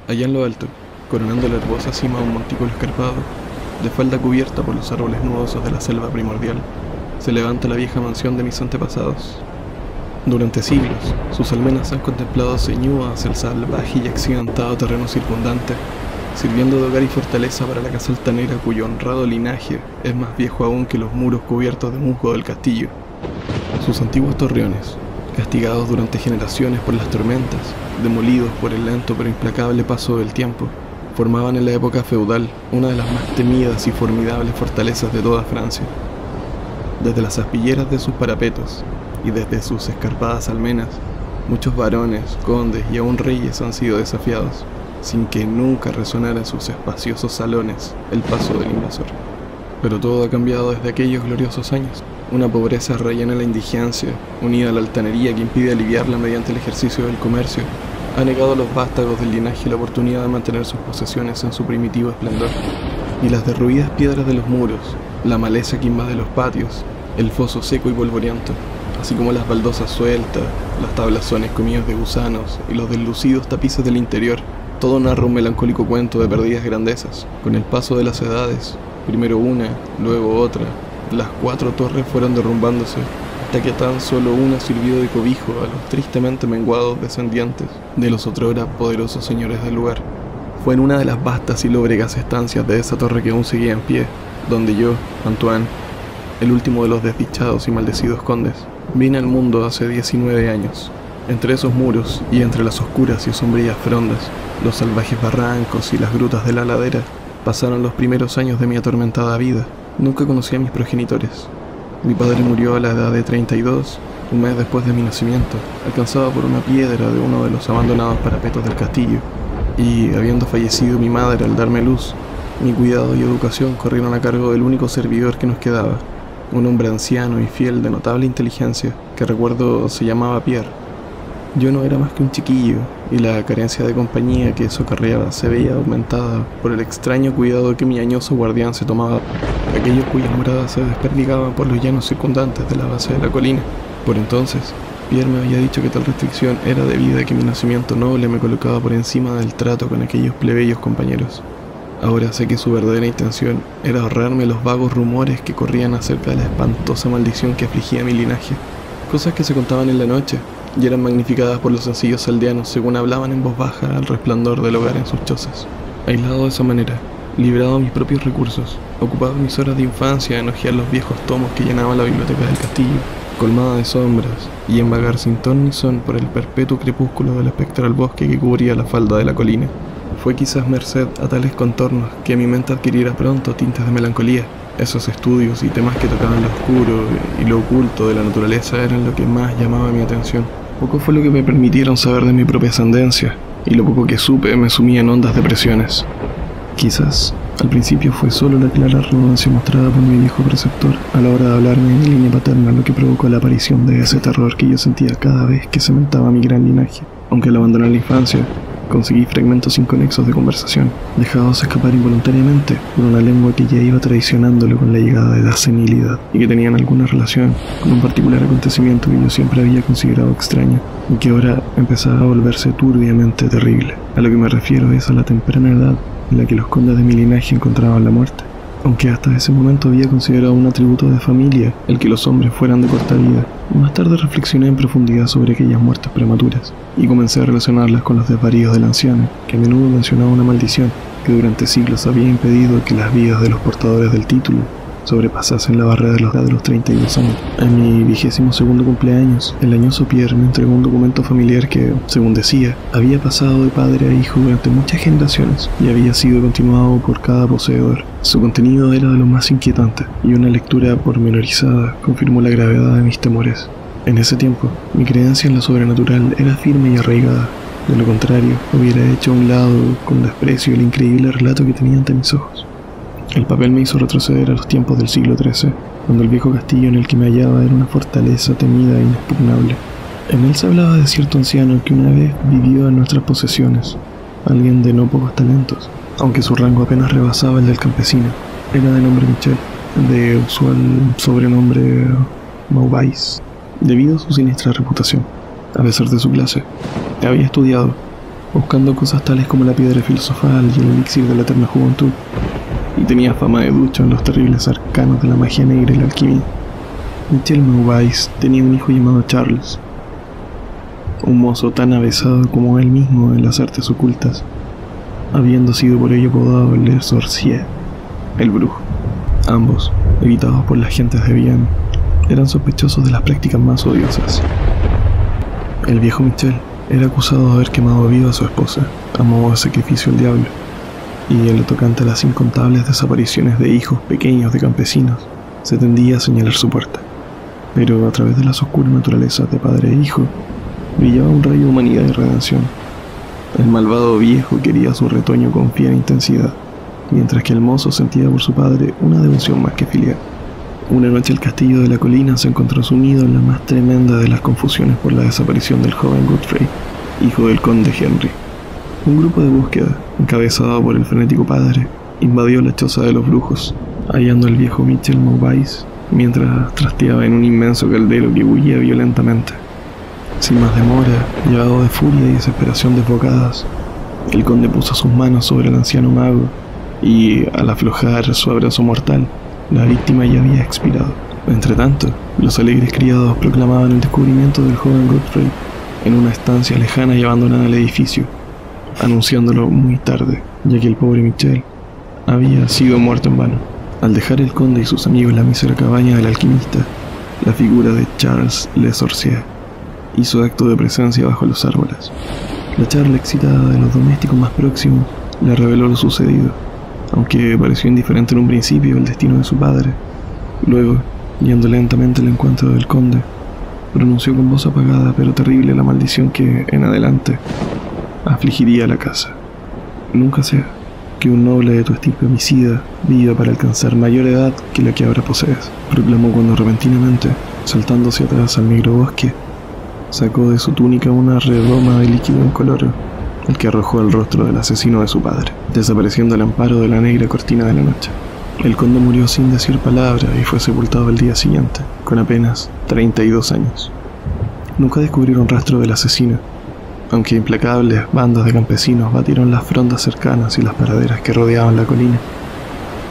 Allá en lo alto, coronando la herbosa cima de un montículo escarpado, de falda cubierta por los árboles nudosos de la selva primordial, se levanta la vieja mansión de mis antepasados. Durante siglos, sus almenas han contemplado ceñudas hacia el salvaje y accidentado terreno circundante, sirviendo de hogar y fortaleza para la casa altanera cuyo honrado linaje es más viejo aún que los muros cubiertos de musgo del castillo. Sus antiguos torreones, castigados durante generaciones por las tormentas, demolidos por el lento pero implacable paso del tiempo, formaban en la época feudal una de las más temidas y formidables fortalezas de toda Francia. Desde las aspilleras de sus parapetos y desde sus escarpadas almenas, muchos varones, condes y aún reyes han sido desafiados, sin que nunca resonara en sus espaciosos salones el paso del invasor. Pero todo ha cambiado desde aquellos gloriosos años. Una pobreza rellena la indigencia, unida a la altanería que impide aliviarla mediante el ejercicio del comercio, ha negado a los vástagos del linaje la oportunidad de mantener sus posesiones en su primitivo esplendor. Y las derruidas piedras de los muros, la maleza que invade los patios, el foso seco y polvoriento, así como las baldosas sueltas, los tablazones comidos de gusanos y los deslucidos tapices del interior, todo narra un melancólico cuento de perdidas grandezas. Con el paso de las edades, primero una, luego otra, las 4 torres fueron derrumbándose, hasta que tan solo una sirvió de cobijo a los tristemente menguados descendientes de los otrora poderosos señores del lugar. Fue en una de las vastas y lóbregas estancias de esa torre que aún seguía en pie, donde yo, Antoine, el último de los desdichados y maldecidos condes, vine al mundo hace 19 años. Entre esos muros y entre las oscuras y sombrías frondas, los salvajes barrancos y las grutas de la ladera, pasaron los primeros años de mi atormentada vida. Nunca conocí a mis progenitores. Mi padre murió a la edad de 32, un mes después de mi nacimiento, alcanzado por una piedra de uno de los abandonados parapetos del castillo. Y, habiendo fallecido mi madre al darme luz, mi cuidado y educación corrieron a cargo del único servidor que nos quedaba, un hombre anciano y fiel de notable inteligencia, que recuerdo se llamaba Pierre. Yo no era más que un chiquillo, y la carencia de compañía que eso acarreaba se veía aumentada por el extraño cuidado que mi añoso guardián se tomaba de aquellos cuyas moradas se desperdigaban por los llanos circundantes de la base de la colina. Por entonces, Pierre me había dicho que tal restricción era debida a que mi nacimiento noble me colocaba por encima del trato con aquellos plebeyos compañeros. Ahora sé que su verdadera intención era ahorrarme los vagos rumores que corrían acerca de la espantosa maldición que afligía mi linaje, cosas que se contaban en la noche y eran magnificadas por los sencillos aldeanos según hablaban en voz baja al resplandor del hogar en sus chozas. Aislado de esa manera, librado de mis propios recursos, ocupaba mis horas de infancia en hojear los viejos tomos que llenaban la biblioteca del castillo, colmada de sombras, y en vagar sin ton ni son por el perpetuo crepúsculo del espectral bosque que cubría la falda de la colina. Fue quizás merced a tales contornos que mi mente adquiriera pronto tintes de melancolía. Esos estudios y temas que tocaban lo oscuro y lo oculto de la naturaleza eran lo que más llamaba mi atención. Poco fue lo que me permitieron saber de mi propia ascendencia, y lo poco que supe me sumía en hondas depresiones. Quizás, al principio fue solo la clara arrogancia mostrada por mi viejo preceptor a la hora de hablarme en mi línea paterna lo que provocó la aparición de ese terror que yo sentía cada vez que cementaba mi gran linaje. Aunque al abandonar la infancia, conseguí fragmentos inconexos de conversación, dejados escapar involuntariamente por una lengua que ya iba traicionándolo con la llegada de la senilidad y que tenían alguna relación con un particular acontecimiento que yo siempre había considerado extraño y que ahora empezaba a volverse turbiamente terrible. A lo que me refiero es a la temprana edad en la que los condes de mi linaje encontraban la muerte. Aunque hasta ese momento había considerado un atributo de familia el que los hombres fueran de corta vida, más tarde reflexioné en profundidad sobre aquellas muertes prematuras y comencé a relacionarlas con los desvaríos del anciano, que a menudo mencionaba una maldición que durante siglos había impedido que las vidas de los portadores del título sobrepasasen la barrera de los 32 años. En mi 22º cumpleaños, el añoso Pierre me entregó un documento familiar que, según decía, había pasado de padre a hijo durante muchas generaciones y había sido continuado por cada poseedor. Su contenido era de lo más inquietante, y una lectura pormenorizada confirmó la gravedad de mis temores. En ese tiempo, mi creencia en lo sobrenatural era firme y arraigada. De lo contrario, hubiera hecho a un lado con desprecio el increíble relato que tenía ante mis ojos. El papel me hizo retroceder a los tiempos del siglo XIII, cuando el viejo castillo en el que me hallaba era una fortaleza temida e inexpugnable. En él se hablaba de cierto anciano que una vez vivió en nuestras posesiones, alguien de no pocos talentos, aunque su rango apenas rebasaba el del campesino. Era de nombre Michel, de usual sobrenombre Maubais, debido a su siniestra reputación. A pesar de su clase, había estudiado, buscando cosas tales como la piedra filosofal y el elixir de la eterna juventud, y tenía fama de ducho en los terribles arcanos de la magia negra y la alquimia. Michel Maubais tenía un hijo llamado Charles, un mozo tan avesado como él mismo en las artes ocultas, habiendo sido por ello apodado Le Sorcier, el brujo. Ambos, evitados por las gentes de bien, eran sospechosos de las prácticas más odiosas. El viejo Michel era acusado de haber quemado viva a su esposa, a modo de sacrificio al diablo, y en lo tocante a las incontables desapariciones de hijos pequeños de campesinos, se tendía a señalar su puerta. Pero a través de las oscuras naturalezas de padre e hijo, brillaba un rayo de humanidad y redención. El malvado viejo quería a su retoño con fiera intensidad, mientras que el mozo sentía por su padre una devoción más que filial. Una noche el castillo de la colina se encontró sumido en la más tremenda de las confusiones por la desaparición del joven Godfrey, hijo del conde Henry. Un grupo de búsqueda, encabezado por el frenético padre, invadió la choza de los brujos, hallando al viejo Michel Maubais mientras trasteaba en un inmenso caldero que bullía violentamente. Sin más demora, llevado de furia y desesperación desbocadas, el conde puso sus manos sobre el anciano mago y, al aflojar su abrazo mortal, la víctima ya había expirado. Entretanto, los alegres criados proclamaban el descubrimiento del joven Godfrey en una estancia lejana y abandonada del edificio, anunciándolo muy tarde, ya que el pobre Michel había sido muerto en vano. Al dejar el conde y sus amigos la mísera cabaña del alquimista, la figura de Charles Le Sorcier hizo acto de presencia bajo los árboles. La charla excitada de los domésticos más próximos le reveló lo sucedido, aunque pareció indiferente en un principio el destino de su padre. Luego, yendo lentamente al encuentro del conde, pronunció con voz apagada pero terrible la maldición que, en adelante, afligiría a la casa. Nunca sea que un noble de tu estirpe homicida viva para alcanzar mayor edad que la que ahora posees, proclamó cuando repentinamente, saltando hacia atrás al negro bosque, sacó de su túnica una redoma de líquido incoloro, el que arrojó al rostro del asesino de su padre, desapareciendo al amparo de la negra cortina de la noche. El conde murió sin decir palabra y fue sepultado al día siguiente, con apenas 32 años. Nunca descubrieron rastro del asesino, aunque implacables bandas de campesinos batieron las frondas cercanas y las praderas que rodeaban la colina.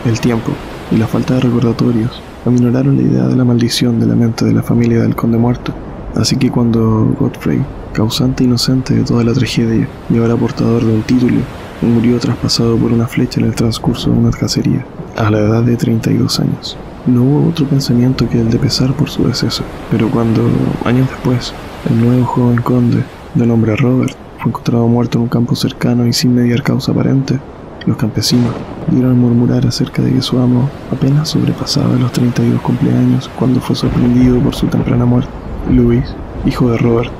El tiempo y la falta de recordatorios aminoraron la idea de la maldición de la mente de la familia del conde muerto, así que cuando Godfrey, causante inocente de toda la tragedia y ahora portador de un título, murió traspasado por una flecha en el transcurso de una cacería, a la edad de 32 años, no hubo otro pensamiento que el de pesar por su deceso. Pero cuando, años después, el nuevo joven conde, de nombre Robert, fue encontrado muerto en un campo cercano y sin mediar causa aparente, los campesinos dieron a murmurar acerca de que su amo apenas sobrepasaba los 32 cumpleaños cuando fue sorprendido por su temprana muerte. Louis, hijo de Robert,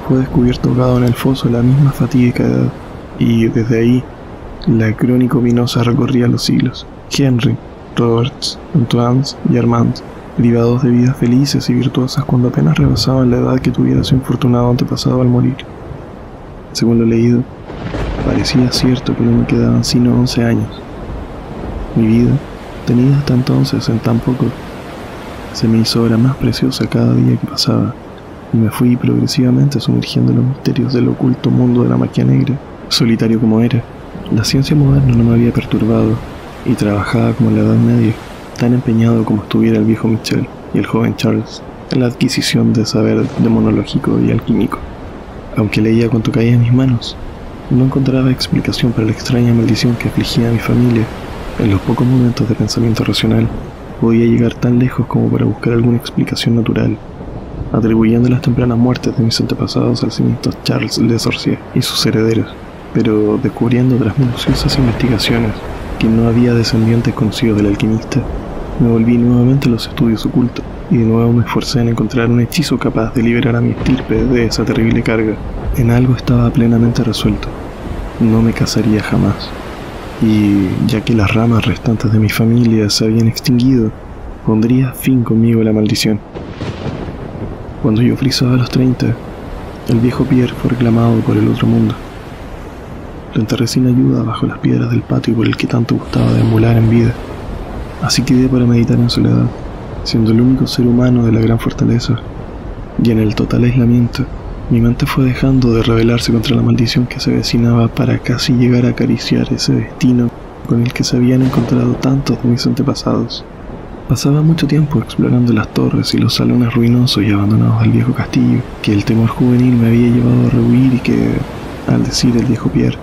fue descubierto ahogado en el foso a la misma fatídica edad, y desde ahí la crónica ominosa recorría los siglos. Henry, Roberts, Antoine y Armand, privados de vidas felices y virtuosas cuando apenas rebasaban la edad que tuviera su infortunado antepasado al morir. Según lo leído, parecía cierto que no me quedaban sino 11 años. Mi vida, tenida hasta entonces en tan poco, se me hizo ahora más preciosa cada día que pasaba, y me fui progresivamente sumergiendo en los misterios del oculto mundo de la magia negra. Solitario como era, la ciencia moderna no me había perturbado, y trabajaba como en la Edad Media, tan empeñado como estuviera el viejo Michel y el joven Charles en la adquisición de saber demonológico y alquímico. Aunque leía cuanto caía en mis manos, no encontraba explicación para la extraña maldición que afligía a mi familia. En los pocos momentos de pensamiento racional, podía llegar tan lejos como para buscar alguna explicación natural, atribuyendo las tempranas muertes de mis antepasados al siniestro Charles Le Sorcier y sus herederos, pero descubriendo tras minuciosas investigaciones que no había descendientes conocidos del alquimista, me volví nuevamente a los estudios ocultos, y de nuevo me esforcé en encontrar un hechizo capaz de liberar a mi estirpe de esa terrible carga. En algo estaba plenamente resuelto: no me casaría jamás, y ya que las ramas restantes de mi familia se habían extinguido, pondría fin conmigo a la maldición. Cuando yo frisaba los 30, el viejo Pierre fue reclamado por el otro mundo. Lo enterré sin ayuda bajo las piedras del patio por el que tanto gustaba deambular en vida. Así quedé para meditar en soledad, siendo el único ser humano de la gran fortaleza, y en el total aislamiento, Mi mente fue dejando de rebelarse contra la maldición que se avecinaba para casi llegar a acariciar ese destino con el que se habían encontrado tantos de mis antepasados. Pasaba mucho tiempo explorando las torres y los salones ruinosos y abandonados del viejo castillo, que el temor juvenil me había llevado a rehuir y que, al decir el viejo Pierre,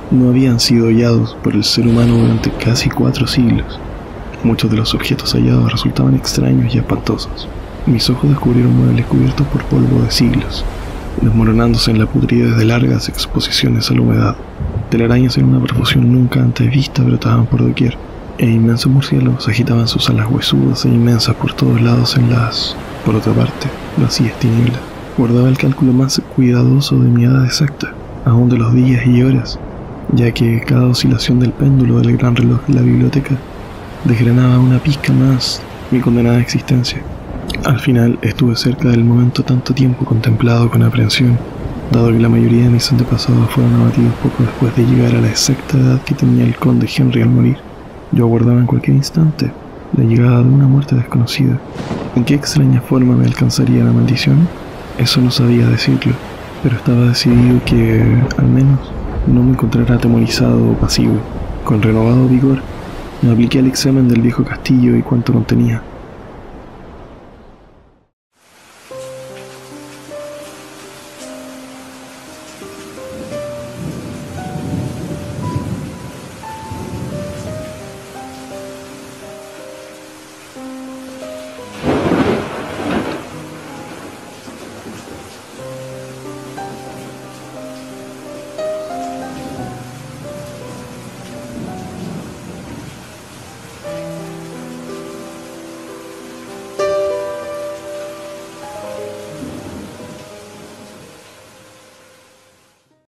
no habían sido hallados por el ser humano durante casi 4 siglos. Muchos de los objetos hallados resultaban extraños y espantosos. Mis ojos descubrieron muebles cubiertos por polvo de siglos, desmoronándose en la pudridez de largas exposiciones a la humedad. Telarañas en una profusión nunca antes vista brotaban por doquier, e inmensos murciélagos agitaban sus alas huesudas e inmensas por todos lados en las, por otra parte, vacías tinieblas. Guardaba el cálculo más cuidadoso de mi edad exacta, aún de los días y horas, ya que cada oscilación del péndulo del gran reloj de la biblioteca desgranaba una pizca más mi condenada existencia. Al final estuve cerca del momento tanto tiempo contemplado con aprensión, dado que la mayoría de mis antepasados fueron abatidos poco después de llegar a la exacta edad que tenía el conde Henry al morir. Yo aguardaba en cualquier instante la llegada de una muerte desconocida. ¿En qué extraña forma me alcanzaría la maldición? Eso no sabía decirlo, pero estaba decidido que, al menos, no me encontrara atemorizado o pasivo. Con renovado vigor, me apliqué al examen del viejo castillo y cuanto contenía.